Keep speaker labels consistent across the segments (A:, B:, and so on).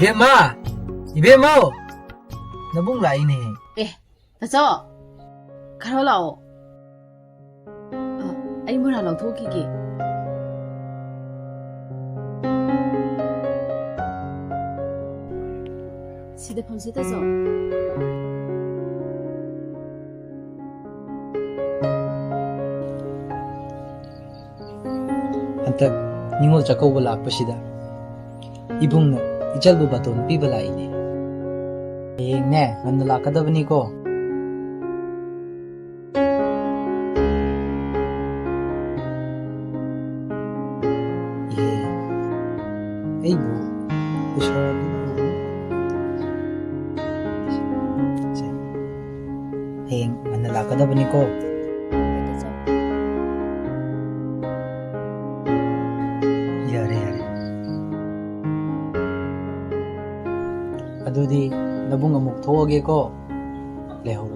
A: 이베마! 이베모! 나봉 라이네.
B: 다쳐. 가라라오. 아이 뭐라 라우토기기. 시대 펌시 다쳐.
A: 한딱 닝올 자코고 락파시다. 이붕나 이잘부 바톤 피바 라이네. 네, 난 락하다보니고. 아이고, hẹn mình là cái đó bên cô giờ đây adudi nabung amuk thoge ko leho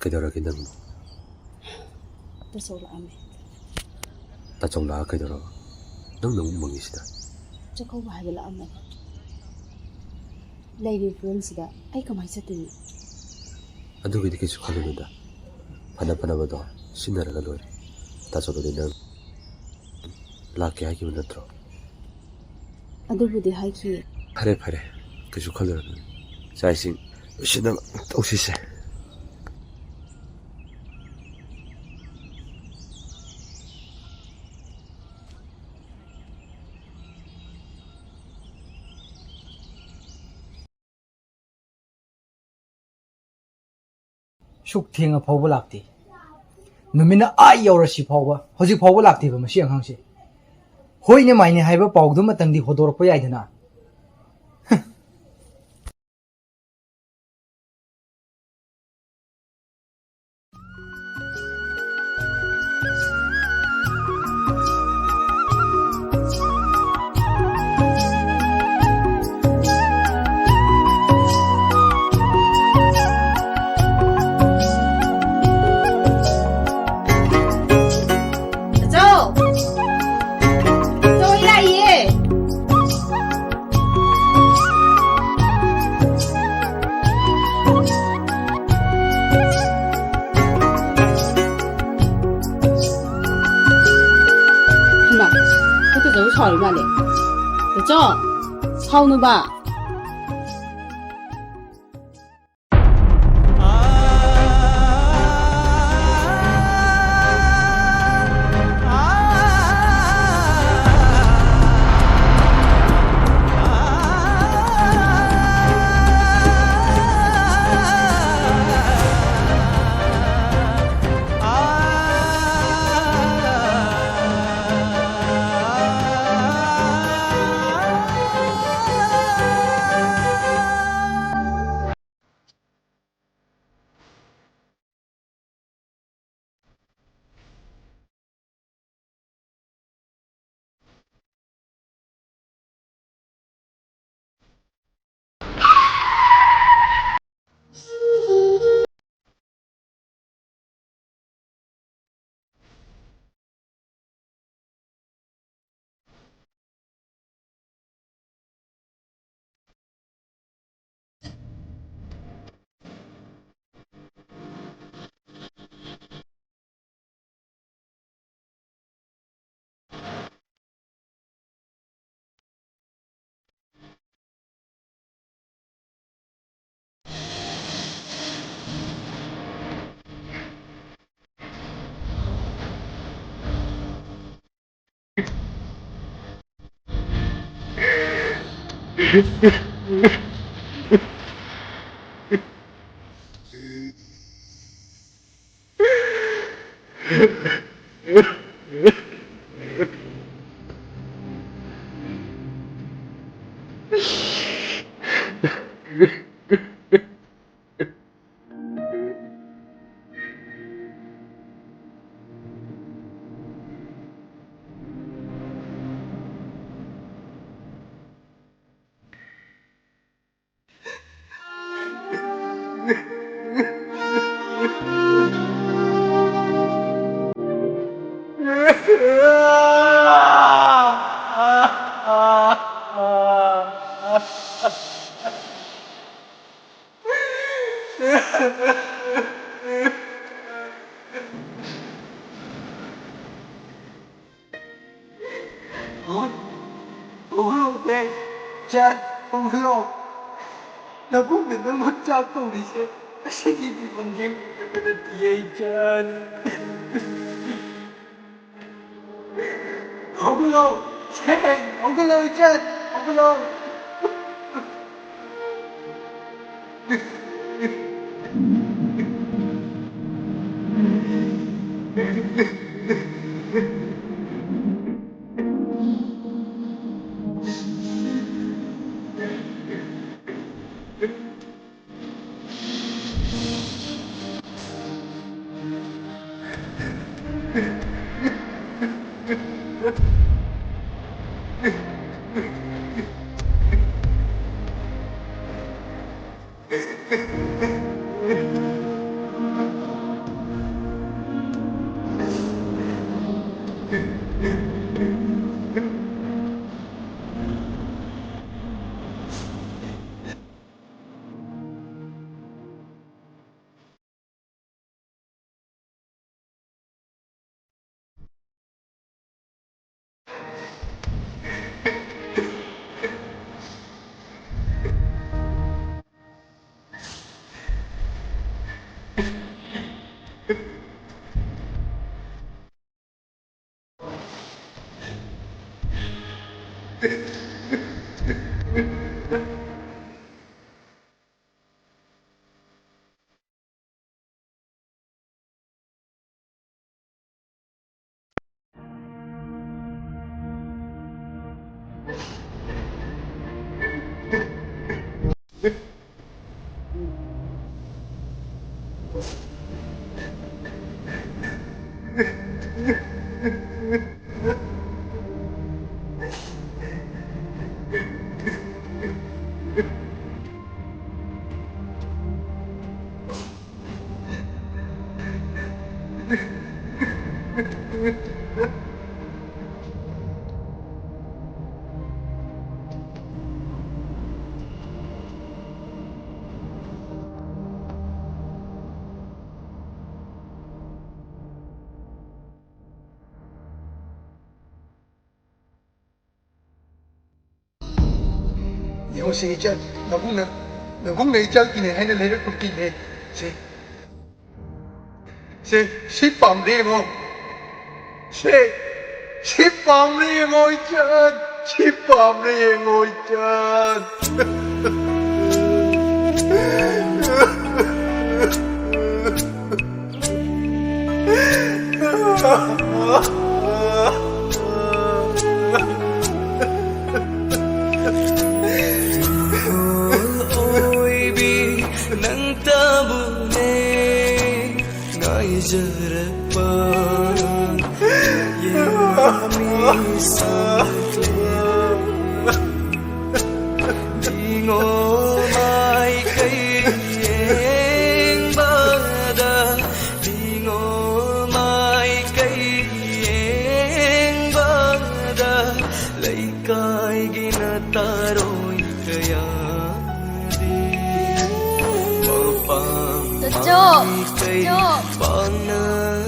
C: 그대로게 능
B: 다쳐라ame.
C: 따종라 그대로 능 멍이시다.
B: 자코고 하이라ame. 레이디 프렌스다. 아이 그만 쳤더니.
C: 아두기디 계속 하는다. 파나파나마도 신나라가 노래. 따져도 능 라게 하기만 들어.
B: 아두부디 하이키.
C: 파래 계속 하려는 자이신 신나 오시세.
A: ꯁꯨꯛ ꯊꯦꯡꯅ ꯐꯥꯎꯕ ꯂꯥꯛꯇꯦ ꯅꯨꯃꯤꯠꯅ ꯌꯧꯔꯁꯤ ꯐꯥꯎꯕ ꯍꯧꯖꯤꯛ ꯐꯥꯎꯕ ꯂꯥꯛꯇꯦꯕ ꯃꯁꯤ ꯑꯉꯥꯡꯁꯦ ꯍꯣꯏꯅꯦ ꯃꯥꯏꯅꯦ ꯍꯥꯏꯕ ꯄꯥꯎꯗꯨꯃꯇꯪꯗꯤ ꯍꯣꯗꯣꯔꯛꯄ ꯌꯥꯏꯗꯅ
B: 얼마래? 그죠? 사오는 봐.
D: 네, 자, 봉수로 나 보면 너무 작고 이제 생기기 번개 뒤에 있잖. 어글로, 어글로 있잖, 어글로. Você já não vou nem já que nem ainda ler o que nem se família se família ngồi chân se família ngồi chân
E: nang tabune ngai jarapa yami sakle dingo mai kai eng bada dingo mai kai eng bada lai kai gina taroi kaya
F: Cok,
E: Pang